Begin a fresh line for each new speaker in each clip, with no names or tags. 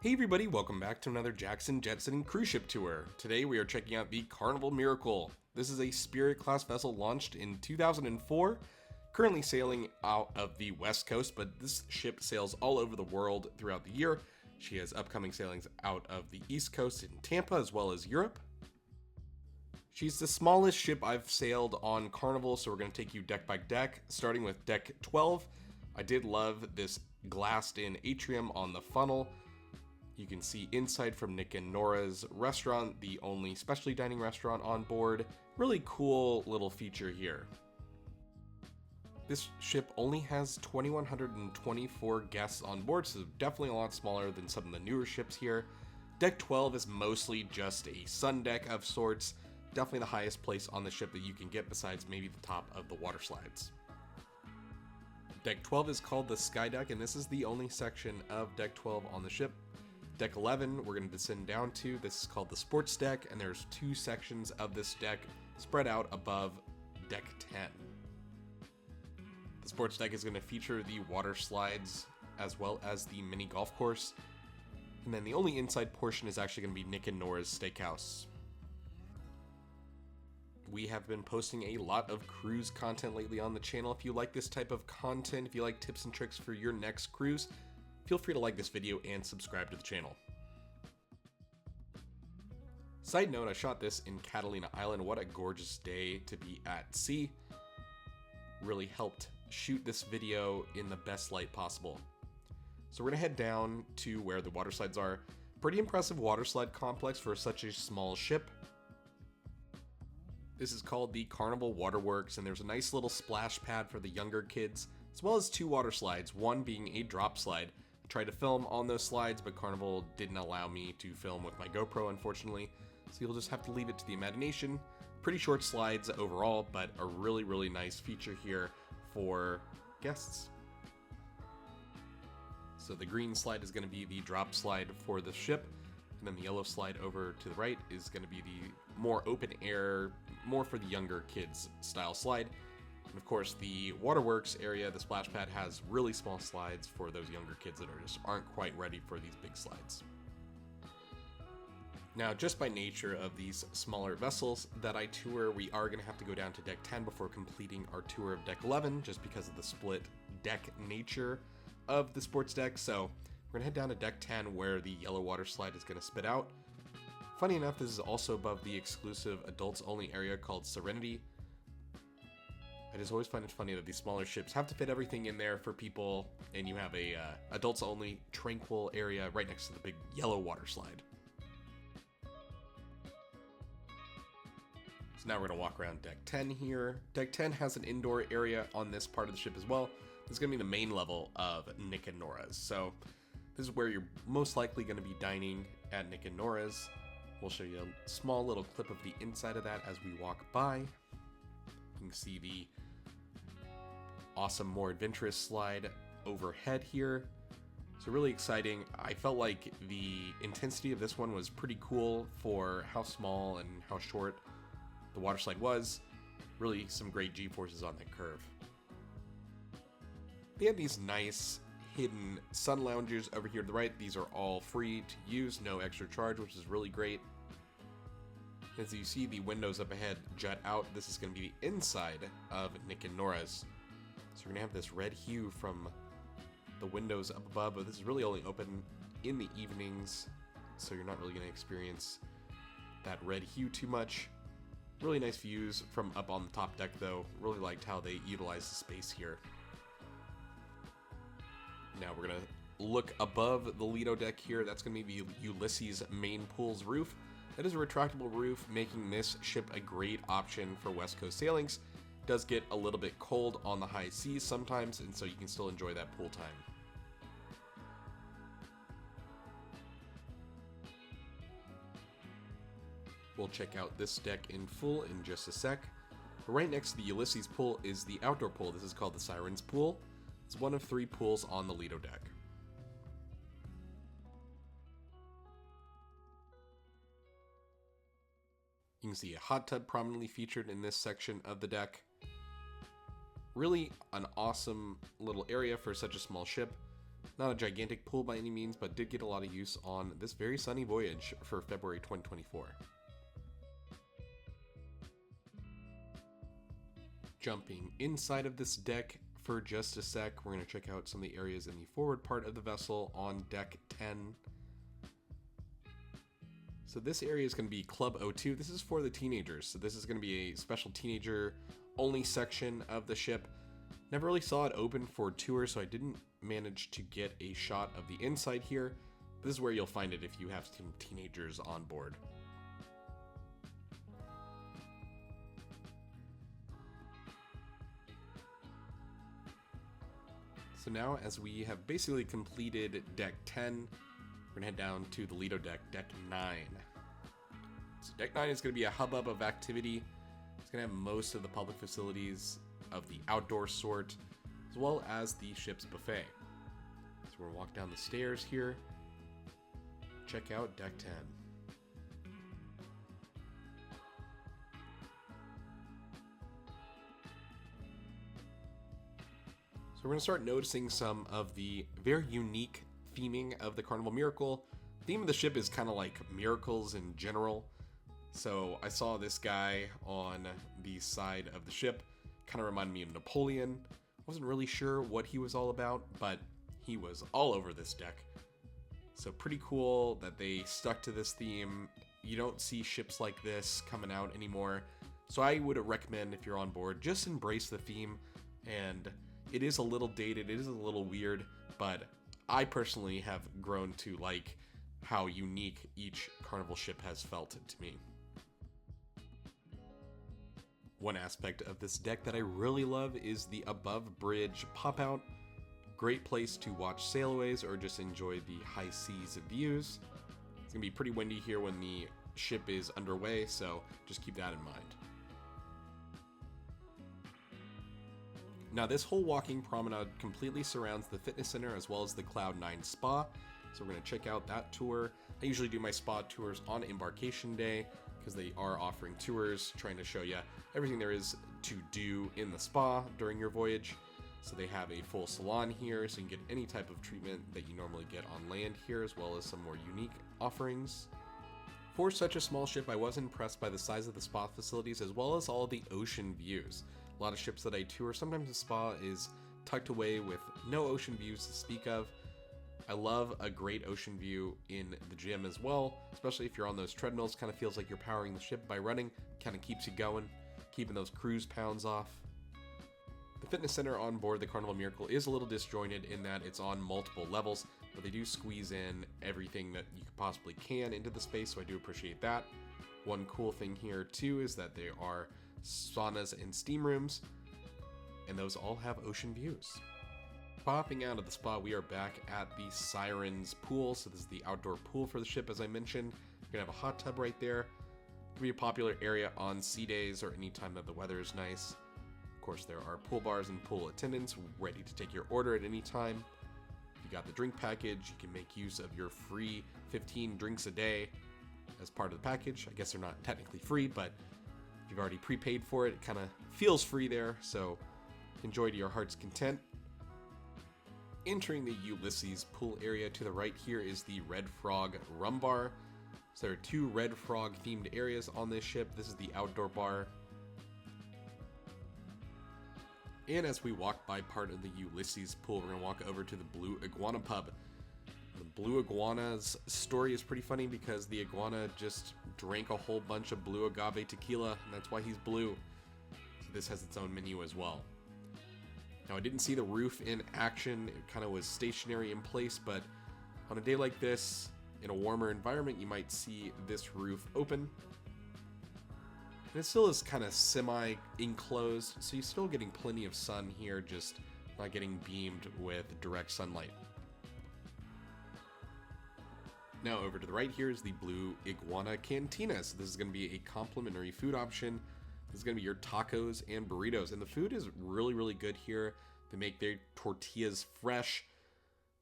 Hey everybody, welcome back to another Jackson Jetson cruise ship tour. Today we are checking out the Carnival Miracle. This is a Spirit class vessel launched in 2004, currently sailing out of the West Coast, but this ship sails all over the world throughout the year. She has upcoming sailings out of the East Coast in Tampa as well as Europe. She's the smallest ship I've sailed on Carnival, so we're going to take you deck by deck, starting with deck 12. I did love this glassed-in atrium on the funnel. You can see inside from Nick and Nora's restaurant, the only specialty dining restaurant on board. Really cool little feature here. This ship only has 2,124 guests on board, so definitely a lot smaller than some of the newer ships here. Deck 12 is mostly just a sun deck of sorts, definitely the highest place on the ship that you can get besides maybe the top of the water slides. Deck 12 is called the Sky Deck, and this is the only section of Deck 12 on the ship. Deck 11, we're going to descend down to. This is called the Sports Deck, and there's two sections of this deck spread out above Deck 10. The Sports Deck is going to feature the water slides as well as the mini golf course. And then the only inside portion is actually going to be Nick and Nora's Steakhouse. We have been posting a lot of cruise content lately on the channel. If you like this type of content, if you like tips and tricks for your next cruise, feel free to like this video and subscribe to the channel. Side note, I shot this in Catalina Island. What a gorgeous day to be at sea. Really helped shoot this video in the best light possible. So we're gonna head down to where the water slides are. Pretty impressive water slide complex for such a small ship. This is called the Carnival Waterworks, and there's a nice little splash pad for the younger kids, as well as two water slides, one being a drop slide. I tried to film on those slides, but Carnival didn't allow me to film with my GoPro, unfortunately, so you'll just have to leave it to the imagination. Pretty short slides overall, but a really, really nice feature here for guests. So the green slide is going to be the drop slide for the ship, and then the yellow slide over to the right is going to be the more open air, more for the younger kids style slide. And of course, the waterworks area, the splash pad, has really small slides for those younger kids that aren't quite ready for these big slides. Now, just by nature of these smaller vessels that I tour, we are going to have to go down to deck 10 before completing our tour of deck 11, just because of the split deck nature of the sports deck. So we're going to head down to deck 10 where the yellow water slide is going to spit out. Funny enough, this is also above the exclusive adults only area called Serenity. I just always find it funny that these smaller ships have to fit everything in there for people, and you have a adults only tranquil area right next to the big yellow water slide. So now we're going to walk around deck 10 here. Deck 10 has an indoor area on this part of the ship as well. This is going to be the main level of Nick and Nora's. So this is where you're most likely going to be dining at Nick and Nora's. We'll show you a small little clip of the inside of that as we walk by. You can see the awesome, more adventurous slide overhead here. So really exciting. I felt like the intensity of this one was pretty cool for how small and how short the water slide was. Really some great G-forces on that curve. They have these nice hidden sun loungers over here to the right. These are all free to use, no extra charge, which is really great. As you see the windows up ahead jut out, this is going to be the inside of Nick and Nora's. So we're going to have this red hue from the windows up above, but this is really only open in the evenings, so you're not really going to experience that red hue too much. Really nice views from up on the top deck though. Really liked how they utilize the space here. Now we're going to look above the Lido deck here. That's going to be the Ulysses main pool's roof. That is a retractable roof, making this ship a great option for West Coast sailings. It does get a little bit cold on the high seas sometimes, and so you can still enjoy that pool time. We'll check out this deck in full in just a sec. But right next to the Ulysses pool is the outdoor pool. This is called the Sirens pool. It's one of 3 pools on the Lido deck. You can see a hot tub prominently featured in this section of the deck. Really an awesome little area for such a small ship. Not a gigantic pool by any means, but did get a lot of use on this very sunny voyage for February 2024. Jumping inside of this deck for just a sec, we're going to check out some of the areas in the forward part of the vessel on deck 10. So this area is going to be Club O2. This is for the teenagers. So this is going to be a special teenager only section of the ship. Never really saw it open for tours, so I didn't manage to get a shot of the inside here. This is where you'll find it if you have some teenagers on board. So now, as we have basically completed deck 10, we're gonna head down to the Lido deck, deck 9. So deck 9 is gonna be a hubbub of activity. It's gonna have most of the public facilities of the outdoor sort, as well as the ship's buffet. So we're gonna walk down the stairs here, check out deck 10. So we're gonna start noticing some of the very unique theming of the Carnival Miracle. The theme of the ship is kind of like miracles in general. So I saw this guy on the side of the ship, kind of reminded me of Napoleon. Wasn't really sure what he was all about, but he was all over this deck. So pretty cool that they stuck to this theme. You don't see ships like this coming out anymore. So I would recommend, if you're on board, just embrace the theme. And it is a little dated, it is a little weird, but I personally have grown to like how unique each Carnival ship has felt to me. One aspect of this deck that I really love is the above bridge pop out. Great place to watch sailways or just enjoy the high seas views. It's gonna be pretty windy here when the ship is underway, so just keep that in mind. Now this whole walking promenade completely surrounds the fitness center as well as the Cloud9 Spa. So we're gonna check out that tour. I usually do my spa tours on embarkation day because they are offering tours trying to show you everything there is to do in the spa during your voyage. So they have a full salon here, so you can get any type of treatment that you normally get on land here, as well as some more unique offerings. For such a small ship, I was impressed by the size of the spa facilities as well as all the ocean views. A lot of ships that I tour, sometimes the spa is tucked away with no ocean views to speak of. I love a great ocean view in the gym as well, especially if you're on those treadmills. Kind of feels like you're powering the ship by running, kind of keeps you going, keeping those cruise pounds off. The fitness center on board the Carnival Miracle is a little disjointed in that it's on multiple levels, but they do squeeze in everything that you possibly can into the space, so I do appreciate that. One cool thing here too is that there are saunas and steam rooms, and those all have ocean views. Popping out of the spa, we are back at the Sirens pool. So this is the outdoor pool for the ship, as I mentioned. You're gonna have a hot tub right there. It can be a popular area on sea days or any time that the weather is nice. Of course, there are pool bars and pool attendants ready to take your order at any time. If you got the drink package, you can make use of your free 15 drinks a day as part of the package. I guess they're not technically free, but if you've already prepaid for it, it kind of feels free there, so enjoy to your heart's content. Entering the Ulysses pool area to the right here is the Red Frog Rum Bar. So there are two Red Frog themed areas on this ship. This is the outdoor bar. And as we walk by part of the Ulysses pool, we're going to walk over to the Blue Iguana pub. The Blue Iguana's story is pretty funny because the iguana just drank a whole bunch of blue agave tequila, and that's why he's blue. So this has its own menu as well. Now I didn't see the roof in action, it kind of was stationary in place, but on a day like this, in a warmer environment, you might see this roof open. And it still is kind of semi-enclosed, so you're still getting plenty of sun here, just not getting beamed with direct sunlight. Now over to the right here is the Blue Iguana Cantina. So this is going to be a complimentary food option. This is going to be your tacos and burritos. And the food is really, really good here. They make their tortillas fresh.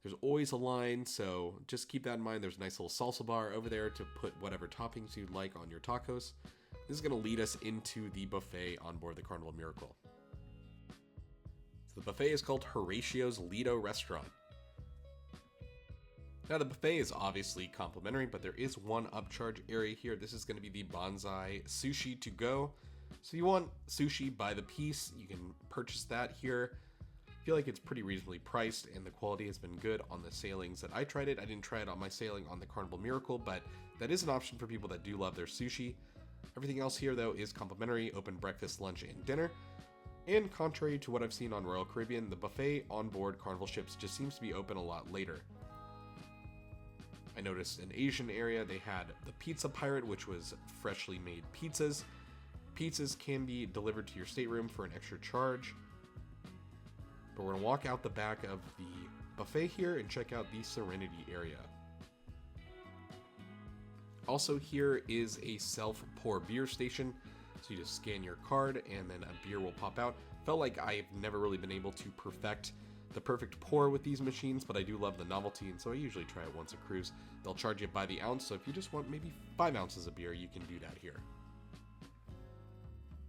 There's always a line, so just keep that in mind. There's a nice little salsa bar over there to put whatever toppings you'd like on your tacos. This is going to lead us into the buffet on board the Carnival Miracle. So the buffet is called Horatio's Lido Restaurant. Now the buffet is obviously complimentary, but there is one upcharge area here. This is going to be the bonsai sushi to go. So you want sushi by the piece, you can purchase that here. I feel like it's pretty reasonably priced and the quality has been good on the sailings that I tried it. I didn't try it on my sailing on the Carnival Miracle, but that is an option for people that do love their sushi. Everything else here though is complimentary, open breakfast, lunch, and dinner. And contrary to what I've seen on Royal Caribbean, the buffet on board Carnival ships just seems to be open a lot later. I noticed in Asian area they had the Pizza Pirate, which was freshly made pizzas. Pizzas can be delivered to your stateroom for an extra charge. But we're gonna walk out the back of the buffet here and check out the Serenity area. Also here is a self-pour beer station. So you just scan your card and then a beer will pop out. Felt like I've never really been able to perfect the perfect pour with these machines, but I do love the novelty, and so I usually try it once a cruise. They'll charge you by the ounce, so if you just want maybe 5 ounces of beer, you can do that here.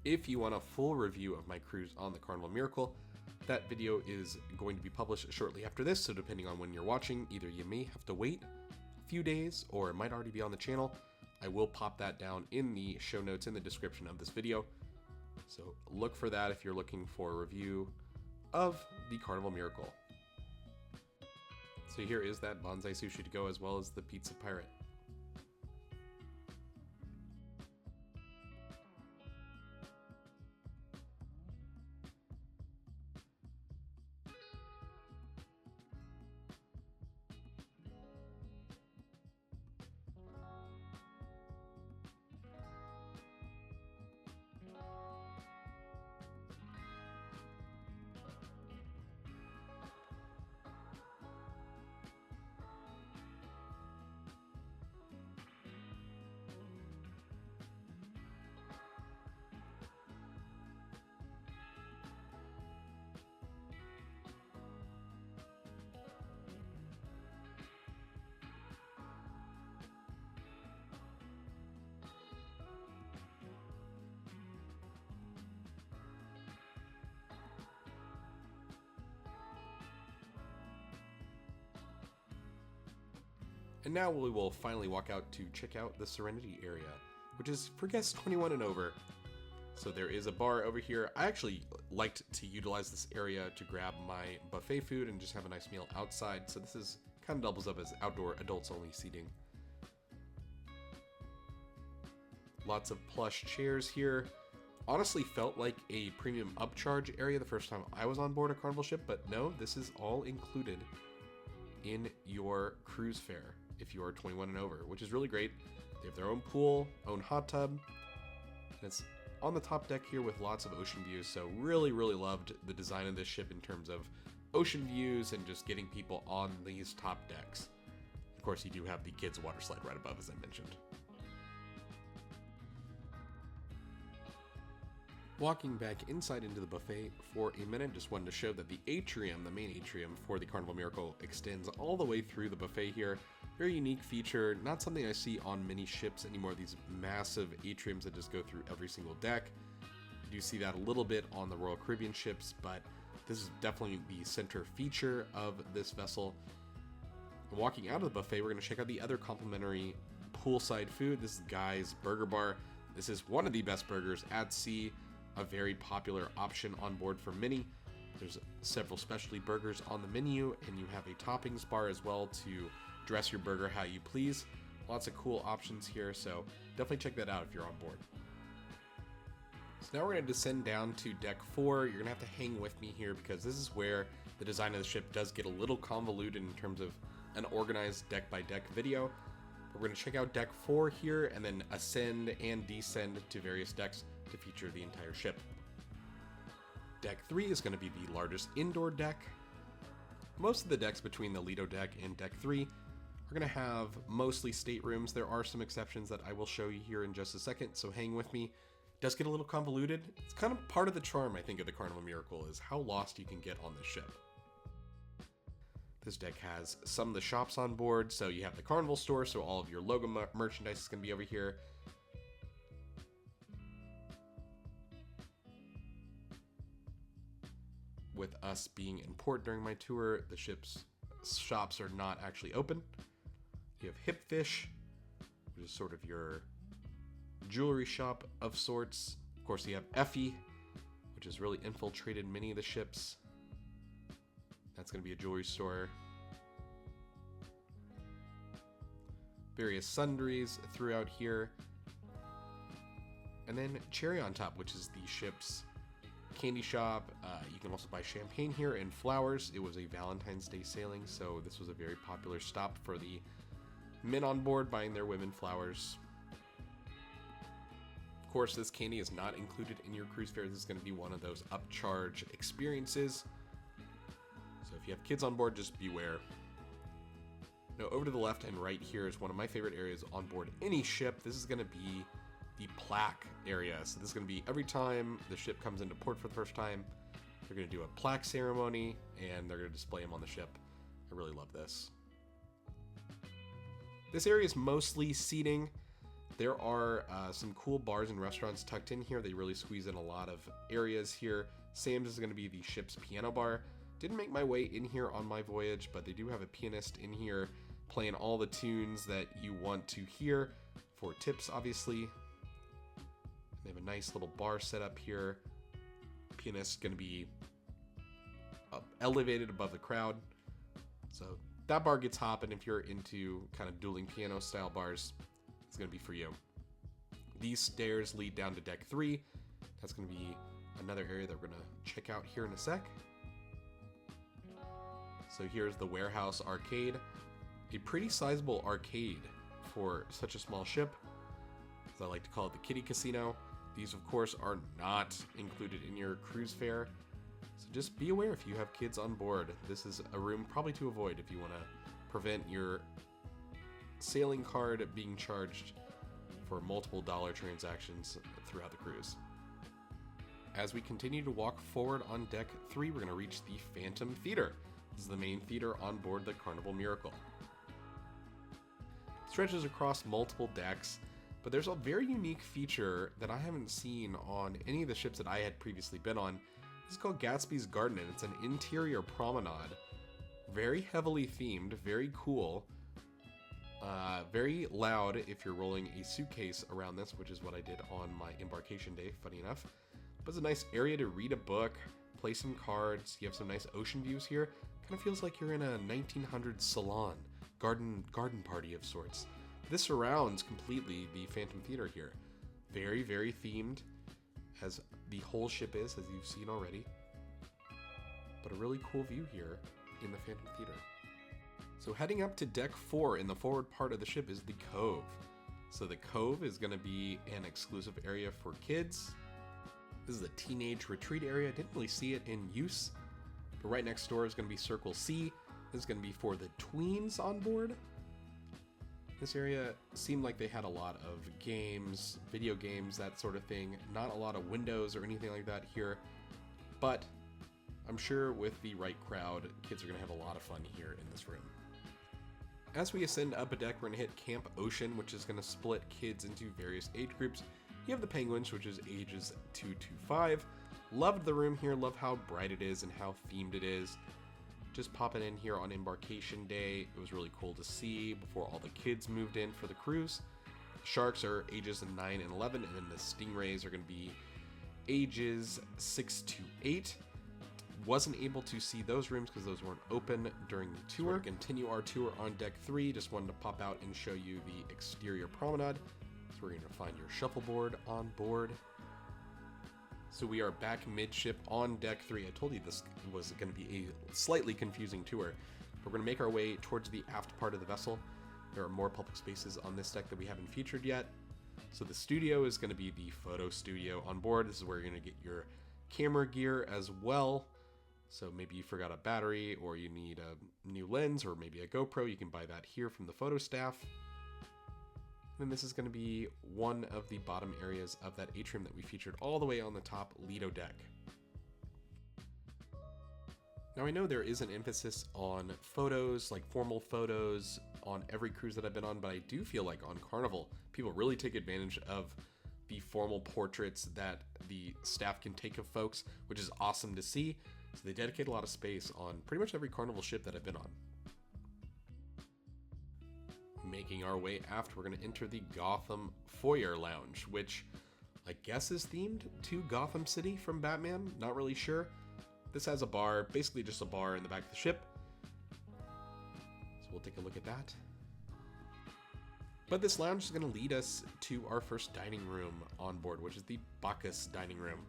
If you want a full review of my cruise on the Carnival Miracle, that video is going to be published shortly after this, so depending on when you're watching, either you may have to wait a few days, or it might already be on the channel. I will pop that down in the show notes in the description of this video. So look for that if you're looking for a review of the Carnival Miracle. So here is that bonsai sushi to go as well as the Pizza Pirate. And now we will finally walk out to check out the Serenity area, which is for guests 21 and over. So there is a bar over here. I actually liked to utilize this area to grab my buffet food and just have a nice meal outside. So this is kind of doubles up as outdoor adults only seating. Lots of plush chairs here. Honestly felt like a premium upcharge area the first time I was on board a Carnival ship, but no, this is all included in your cruise fare if you are 21 and over, which is really great. They have their own pool, own hot tub, and it's on the top deck here with lots of ocean views. So really loved the design of this ship in terms of ocean views and just getting people on these top decks. Of course, you do have the kids water slide right above, as I mentioned. Walking back inside into the buffet for a minute, just wanted to show that the atrium, the main atrium for the Carnival Miracle, extends all the way through the buffet here. Very unique feature, not something I see on many ships anymore, these massive atriums that just go through every single deck. You do see that a little bit on the Royal Caribbean ships, but this is definitely the center feature of this vessel. And walking out of the buffet, we're going to check out the other complimentary poolside food. This is Guy's Burger Bar. This is one of the best burgers at sea, a very popular option on board for many. There's several specialty burgers on the menu, and you have a toppings bar as well to dress your burger how you please. Lots of cool options here, so definitely check that out if you're on board. So now we're going to descend down to deck 4. You're going to have to hang with me here because this is where the design of the ship does get a little convoluted in terms of an organized deck by deck video. We're going to check out deck 4 here and then ascend and descend to various decks to feature the entire ship. Deck 3 is going to be the largest indoor deck. Most of the decks between the Lido deck and deck 3 are going to have mostly staterooms. There are some exceptions that I will show you here in just a second, so hang with me. It does get a little convoluted. It's kind of part of the charm, I think, of the Carnival Miracle is how lost you can get on this ship. This deck has some of the shops on board, so you have the Carnival store, so all of your logo merchandise is going to be over here. With us being in port during my tour, the ship's shops are not actually open. You have Hipfish, which is sort of your jewelry shop of sorts. Of course, you have Effie, which has really infiltrated many of the ships. That's going to be a jewelry store. Various sundries throughout here. And then Cherry on Top, which is the ship's candy shop. You can also buy champagne here and flowers. It was a Valentine's Day sailing, so this was a very popular stop for the men on board buying their women flowers. Of course, this candy is not included in your cruise fare. This is going to be one of those upcharge experiences. So if you have kids on board, just beware. Now, over to the left and right here is one of my favorite areas on board any ship. This is going to be the plaque area. So this is going to be every time the ship comes into port for the first time, they're going to do a plaque ceremony and they're going to display them on the ship. I really love this. This area is mostly seating. There are some cool bars and restaurants tucked in here. They really squeeze in a lot of areas here. Sam's is going to be the ship's piano bar. Didn't make my way in here on my voyage, but they do have a pianist in here playing all the tunes that you want to hear for tips, obviously. They have a nice little bar set up here. Pianist's going to be elevated above the crowd. So that bar gets hopping. If you're into kind of dueling piano style bars, it's going to be for you. These stairs lead down to deck 3. That's going to be another area that we're going to check out here in a sec. So here's the warehouse arcade. A pretty sizable arcade for such a small ship. As I like to call it, the kiddie casino. These, of course, are not included in your cruise fare. So just be aware if you have kids on board. This is a room probably to avoid if you want to prevent your sailing card being charged for multiple dollar transactions throughout the cruise. As we continue to walk forward on deck 3, we're going to reach the Phantom Theater. This is the main theater on board the Carnival Miracle. It stretches across multiple decks, but there's a very unique feature that I haven't seen on any of the ships that I had previously been on. This is called Gatsby's Garden, and it's an interior promenade. Very heavily themed, very cool. Very loud if you're rolling a suitcase around this, which is what I did on my embarkation day, funny enough. But it's a nice area to read a book, play some cards. You have some nice ocean views here. Kind of feels like you're in a 1900s salon, garden party of sorts. This surrounds completely the Phantom Theater here. Very, very themed, as the whole ship is, as you've seen already. But a really cool view here in the Phantom Theater. So heading up to deck 4 in the forward part of the ship is the Cove. So the Cove is going to be an exclusive area for kids. This is a teenage retreat area. I didn't really see it in use. But right next door is going to be Circle C. This is going to be for the tweens on board. This area seemed like they had a lot of games, video games, that sort of thing. Not a lot of windows or anything like that here. But I'm sure with the right crowd, kids are going to have a lot of fun here in this room. As we ascend up a deck, we're going to hit Camp Ocean, which is going to split kids into various age groups. You have the Penguins, which is ages 2 to 5. Loved the room here, love how bright it is and how themed it is. Just popping in here on embarkation day, it was really cool to see before all the kids moved in for the cruise. The sharks are ages 9 and 11, and then the stingrays are going to be ages 6 to 8. Wasn't able to see those rooms because those weren't open during the tour. So we're going to continue our tour on deck 3. Just wanted to pop out and show you the exterior promenade. So we're going to find your shuffleboard on board. So we are back midship on deck 3. I told you this was going to be a slightly confusing tour. We're going to make our way towards the aft part of the vessel. There are more public spaces on this deck that we haven't featured yet. So the studio is going to be the photo studio on board. This is where you're going to get your camera gear as well. So maybe you forgot a battery or you need a new lens or maybe a GoPro. You can buy that here from the photo staff. And this is going to be one of the bottom areas of that atrium that we featured all the way on the top Lido deck. Now I know there is an emphasis on photos, like formal photos, on every cruise that I've been on, but I do feel like on Carnival, people really take advantage of the formal portraits that the staff can take of folks, which is awesome to see. So they dedicate a lot of space on pretty much every Carnival ship that I've been on. Making our way aft, we're going to enter the Gotham Foyer Lounge, which I guess is themed to Gotham City from Batman. Not really sure. This has a bar, basically just a bar in the back of the ship. So we'll take a look at that. But this lounge is going to lead us to our first dining room on board, which is the Bacchus dining room.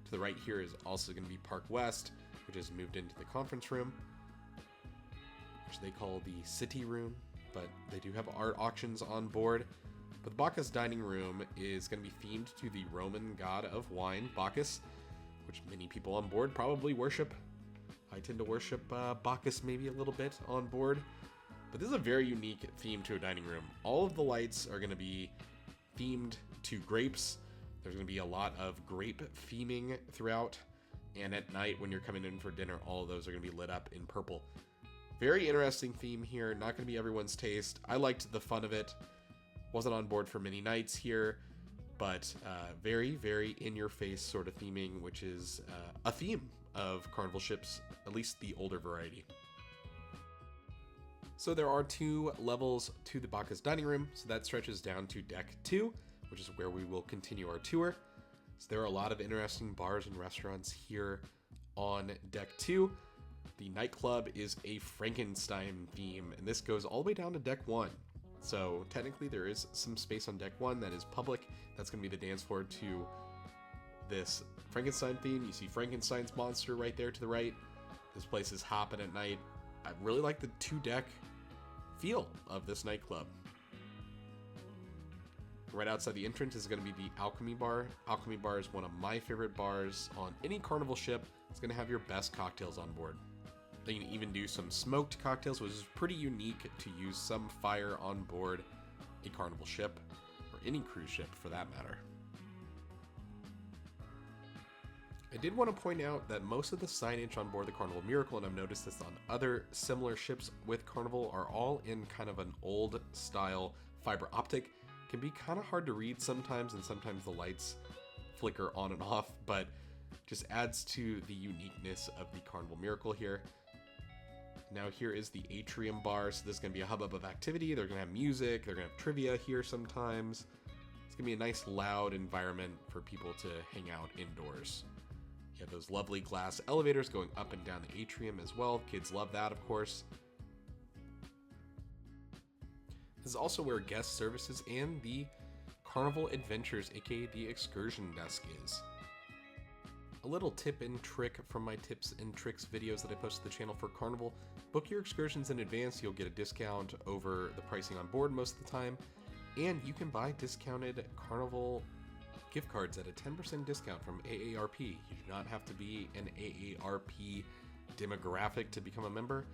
To the right here is also going to be Park West, which has moved into the conference room, which they call the City Room, but they do have art auctions on board. But the Bacchus dining room is going to be themed to the Roman god of wine, Bacchus, which many people on board probably worship. I tend to worship Bacchus maybe a little bit on board. But this is a very unique theme to a dining room. All of the lights are going to be themed to grapes. There's going to be a lot of grape theming throughout. And at night when you're coming in for dinner, all of those are going to be lit up in purple. Very interesting theme here. Not going to be everyone's taste. I liked the fun of it. Wasn't on board for many nights here. But very, very in-your-face sort of theming, which is a theme of Carnival ships, at least the older variety. So there are 2 levels to the Bacchus dining room, so that stretches down to deck 2, which is where we will continue our tour. So there are a lot of interesting bars and restaurants here on deck 2. The nightclub is a Frankenstein theme, and this goes all the way down to deck 1. So technically there is some space on deck 1 that is public. That's going to be the dance floor to this Frankenstein theme. You see Frankenstein's monster right there to the right. This place is hopping at night. I really like the 2-deck feel of this nightclub. Right outside the entrance is going to be the Alchemy Bar. Alchemy Bar is one of my favorite bars on any Carnival ship. It's going to have your best cocktails on board. They can even do some smoked cocktails, which is pretty unique to use some fire on board a Carnival ship, or any cruise ship for that matter. I did want to point out that most of the signage on board the Carnival Miracle, and I've noticed this on other similar ships with Carnival, are all in kind of an old style fiber optic. Can be kind of hard to read sometimes, and sometimes the lights flicker on and off, but just adds to the uniqueness of the Carnival Miracle here. Now here is the Atrium Bar, so this is going to be a hubbub of activity. They're going to have music, they're going to have trivia here sometimes. It's going to be a nice loud environment for people to hang out indoors. You have those lovely glass elevators going up and down the atrium as well. Kids love that, of course. This is also where guest services and the Carnival Adventures, aka the excursion desk, is. A little tip and trick from my tips and tricks videos that I post to the channel for Carnival. Book your excursions in advance. You'll get a discount over the pricing on board most of the time. And you can buy discounted Carnival gift cards at a 10% discount from AARP. You do not have to be an AARP demographic to become a member.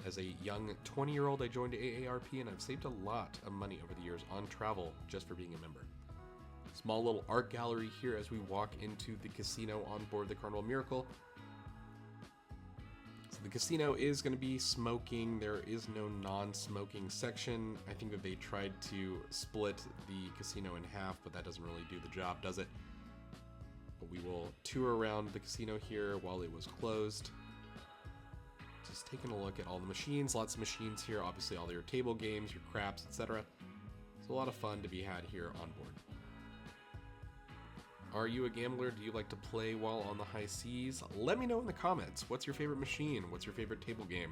As a young 20-year-old, I joined AARP and I've saved a lot of money over the years on travel just for being a member. Small little art gallery here as we walk into the casino on board the Carnival Miracle. So the casino is going to be smoking. There is no non-smoking section. I think that they tried to split the casino in half, but that doesn't really do the job, does it? But we will tour around the casino here while it was closed. Just taking a look at all the machines. Lots of machines here. Obviously all your table games, your craps, etc. It's a lot of fun to be had here on board. Are you a gambler? Do you like to play while on the high seas? Let me know in the comments. What's your favorite machine? What's your favorite table game?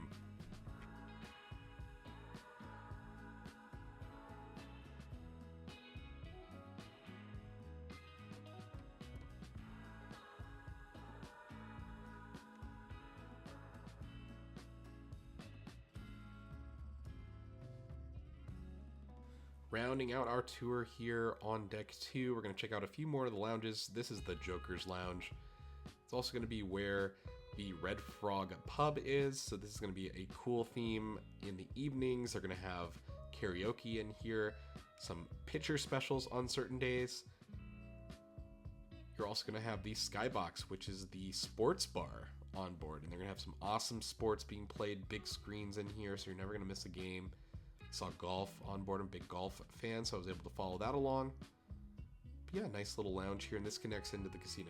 Rounding out our tour here on deck 2, we're going to check out a few more of the lounges. This is the Joker's Lounge. It's also going to be where the Red Frog Pub is, so this is going to be a cool theme in the evenings. They're going to have karaoke in here, some pitcher specials on certain days. You're also going to have the Skybox, which is the sports bar on board, and they're going to have some awesome sports being played, big screens in here, so you're never going to miss a game. Saw golf on board. I'm a big golf fan, so I was able to follow that along. But yeah, nice little lounge here, and this connects into the casino.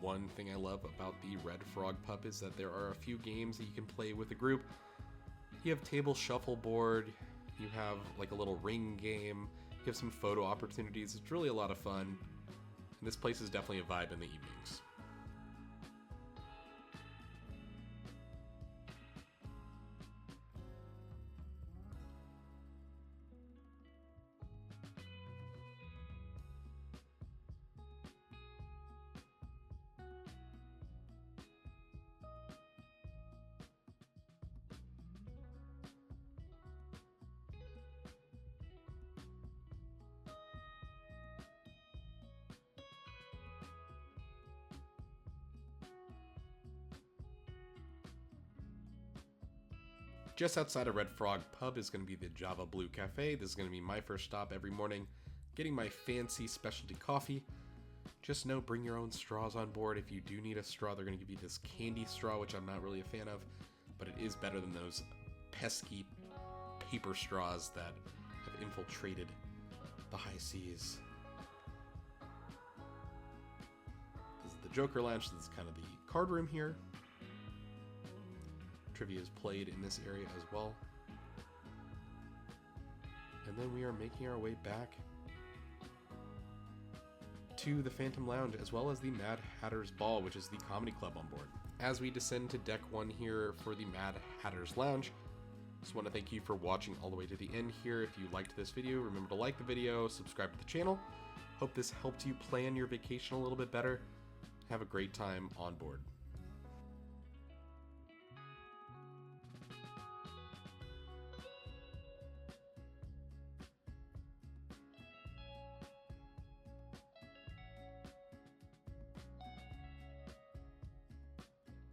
one thing I love about the Red Frog Pub is that there are a few games that you can play with a group. You have table shuffleboard, you have like a little ring game, you have some photo opportunities. It's really a lot of fun, and this place is definitely a vibe in the evenings. Just outside of Red Frog Pub is going to be the Java Blue Cafe. This is going to be my first stop every morning, getting my fancy specialty coffee. Just know, bring your own straws on board. If you do need a straw, they're going to give you this candy straw, which I'm not really a fan of, but it is better than those pesky paper straws that have infiltrated the high seas. This is the Joker Lounge. This is kind of the card room here. Trivia is played in this area as well. And then we are making our way back to the Phantom Lounge, as well as the Mad Hatter's Ball, which is the comedy club on board. As we descend to deck 1 here for the Mad Hatter's Lounge, just want to thank you for watching all the way to the end here. If you liked this video, remember to like the video, subscribe to the channel. Hope this helped you plan your vacation a little bit better. Have a great time on board.